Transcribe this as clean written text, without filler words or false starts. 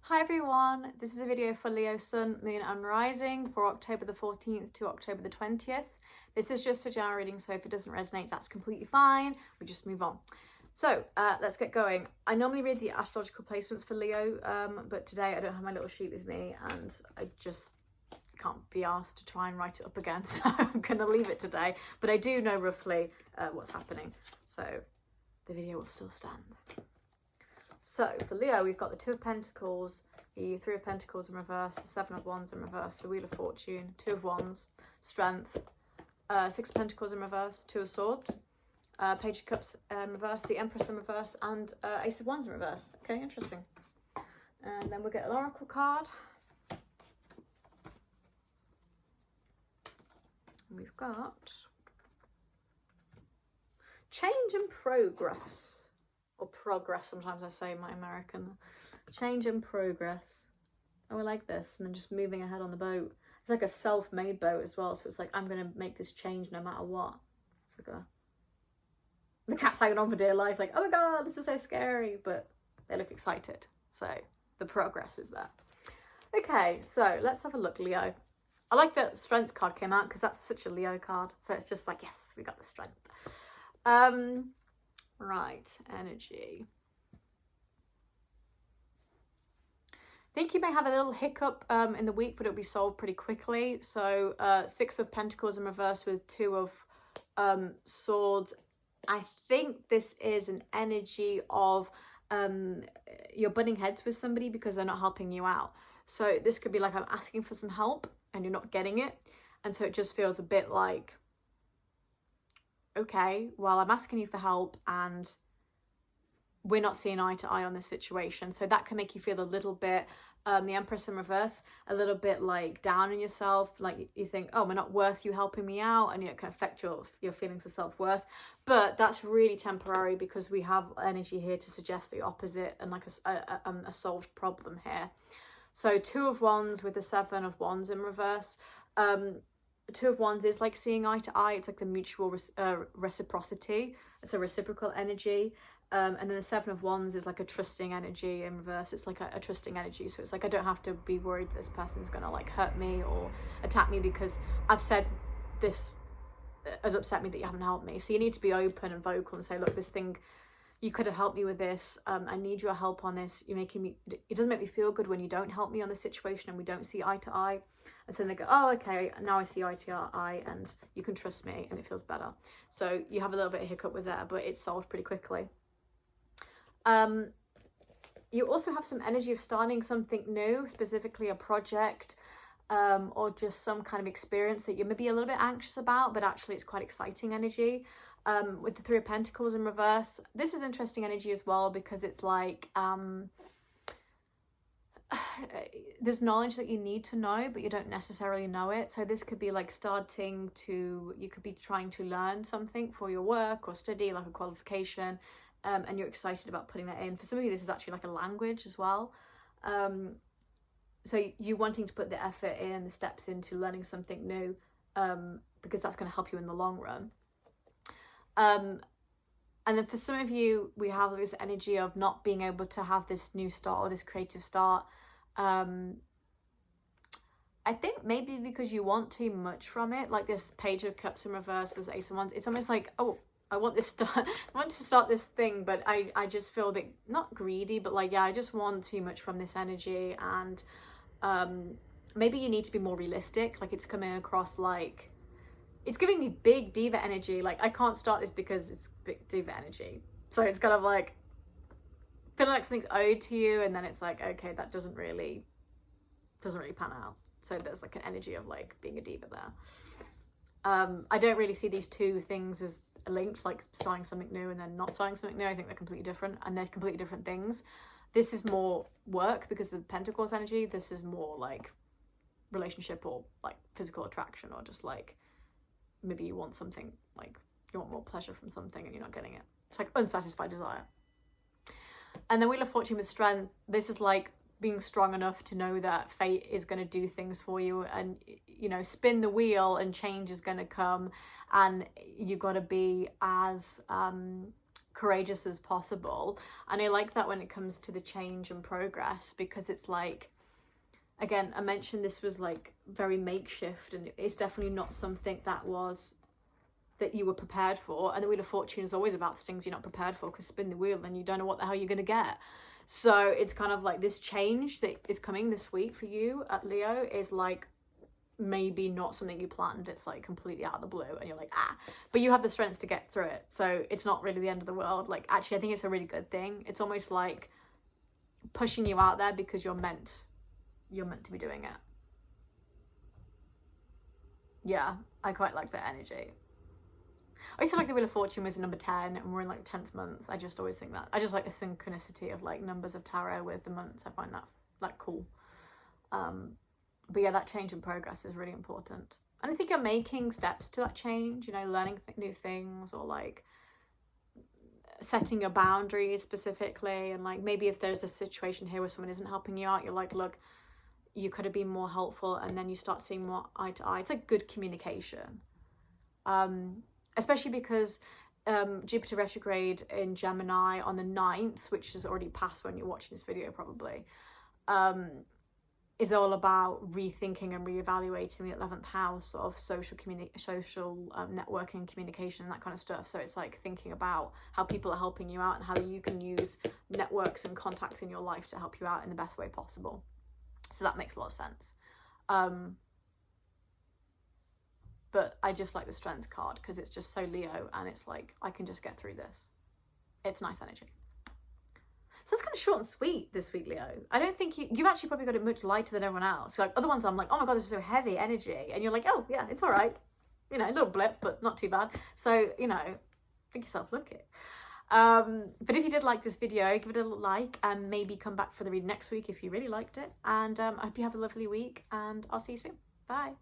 Hi everyone, this is a video for Leo Sun, Moon and Rising for October the 14th to October the 20th. This is just a general reading, so if it doesn't resonate, that's completely fine. We just move on. So let's get going. I normally read the astrological placements for Leo, but today I don't have my little sheet with me and I just can't be asked to try and write it up again, so I'm going to leave it today. But I do know roughly what's happening, so the video will still stand. So for Leo, we've got the Two of Pentacles, the Three of Pentacles in reverse, the Seven of Wands in reverse, the Wheel of Fortune, Two of Wands, Strength, Six of Pentacles in reverse, Two of Swords, Page of Cups in reverse, the Empress in reverse, and Ace of Wands in reverse. Okay, interesting. And then we'll get an Oracle card. And we've got Change and Progress. Or progress, sometimes I say my American. Change and progress. Oh, I like this. And then just moving ahead on the boat. It's like a self-made boat as well. So it's like, I'm going to make this change no matter what. It's like the cat's hanging on for dear life. Like, oh my God, this is so scary. But they look excited. So the progress is there. Okay, so let's have a look, Leo. I like that Strength card came out because that's such a Leo card. So it's just like, yes, we got the Strength. Right, energy. I think you may have a little hiccup in the week, but it'll be solved pretty quickly. So Six of Pentacles in reverse with Two of Swords. I think this is an energy of you're butting heads with somebody because they're not helping you out. So this could be like, I'm asking for some help and you're not getting it. And so it just feels a bit like, okay, well, I'm asking you for help and we're not seeing eye to eye on this situation. So that can make you feel a little bit, the Empress in reverse, a little bit like down on yourself. Like you think, oh, we're not worth you helping me out. And it can affect your feelings of self-worth. But that's really temporary because we have energy here to suggest the opposite and like a solved problem here. So Two of Wands with the Seven of Wands in reverse. Two of Wands is like seeing eye to eye. It's like the mutual reciprocity. It's a reciprocal energy. And then the Seven of Wands is like a trusting energy in reverse. It's like a trusting energy. So it's like, I don't have to be worried that this person's going to like hurt me or attack me because I've said this has upset me that you haven't helped me. So you need to be open and vocal and say, look, this thing, you could have helped me with this. I need your help on this. You're making me, it doesn't make me feel good when you don't help me on this situation and we don't see eye to eye. And so they go, oh, okay, now I see eye to eye and you can trust me and it feels better. So you have a little bit of hiccup with that, but it's solved pretty quickly. You also have some energy of starting something new, specifically a project, or just some kind of experience that you may be a little bit anxious about, but actually it's quite exciting energy. With the Three of Pentacles in reverse, this is interesting energy as well because it's like there's knowledge that you need to know, but you don't necessarily know it. So this could be like you could be trying to learn something for your work or study, like a qualification, and you're excited about putting that in. For some of you, this is actually like a language as well. So you wanting to put the effort in and the steps into learning something new, because that's going to help you in the long run. And then for some of you, we have this energy of not being able to have this new start or this creative start. I think maybe because you want too much from it, like this Page of Cups in reverse, this Ace of Wands. It's almost like, oh, I want to start this thing, but I just feel a bit, not greedy, but like, yeah, I just want too much from this energy. And maybe you need to be more realistic. Like it's coming across like, it's giving me big diva energy. Like I can't start this because it's big diva energy. So it's kind of like feeling like something's owed to you. And then it's like, okay, that doesn't really pan out. So there's like an energy of like being a diva there. I don't really see these two things as linked, like starting something new and then not starting something new. I think they're completely different and they're completely different things. This is more work because of the Pentacles energy. This is more like relationship or like physical attraction, or just like maybe you want something, like you want more pleasure from something and you're not getting it. It's like unsatisfied desire. And then Wheel of Fortune with Strength. This is like being strong enough to know that fate is going to do things for you and, you know, spin the wheel and change is going to come, and you got to be as courageous as possible. And I like that when it comes to the change and progress, because it's like, again, I mentioned this was like very makeshift, and it's definitely not something that you were prepared for. And the Wheel of Fortune is always about things you're not prepared for, because spin the wheel and you don't know what the hell you're going to get. So it's kind of like this change that is coming this week for you, Leo, is like maybe not something you planned. It's like completely out of the blue, and you're like, but you have the strength to get through it. So it's not really the end of the world. Like, actually, I think it's a really good thing. It's almost like pushing you out there because you're meant to be doing it. Yeah, I quite like that energy. I used to like the Wheel of Fortune was number 10, and we're in like the 10th month. I just always think that. I just like the synchronicity of like numbers of tarot with the months. I find that like cool. But yeah, that change and progress is really important. And I think you're making steps to that change, you know, learning new things, or like setting your boundaries specifically. And like, maybe if there's a situation here where someone isn't helping you out, you're like, look, you could have been more helpful, and then you start seeing more eye to eye. It's like good communication. Especially because Jupiter retrograde in Gemini on the 9th, which has already passed when you're watching this video probably, is all about rethinking and reevaluating the 11th house of social networking, communication, and that kind of stuff. So it's like thinking about how people are helping you out and how you can use networks and contacts in your life to help you out in the best way possible. So that makes a lot of sense. But I just like the Strength card because it's just so Leo, and it's like, I can just get through this. It's nice energy. So it's kind of short and sweet this week, Leo. I don't think you've actually probably got it much lighter than everyone else. Like other ones, I'm like, oh my God, this is so heavy energy. And you're like, oh yeah, it's all right. You know, a little blip, but not too bad. So, you know, think yourself lucky. But if you did like this video, give it a like, and maybe come back for the read next week if you really liked it. And I hope you have a lovely week, and I'll see you soon. Bye.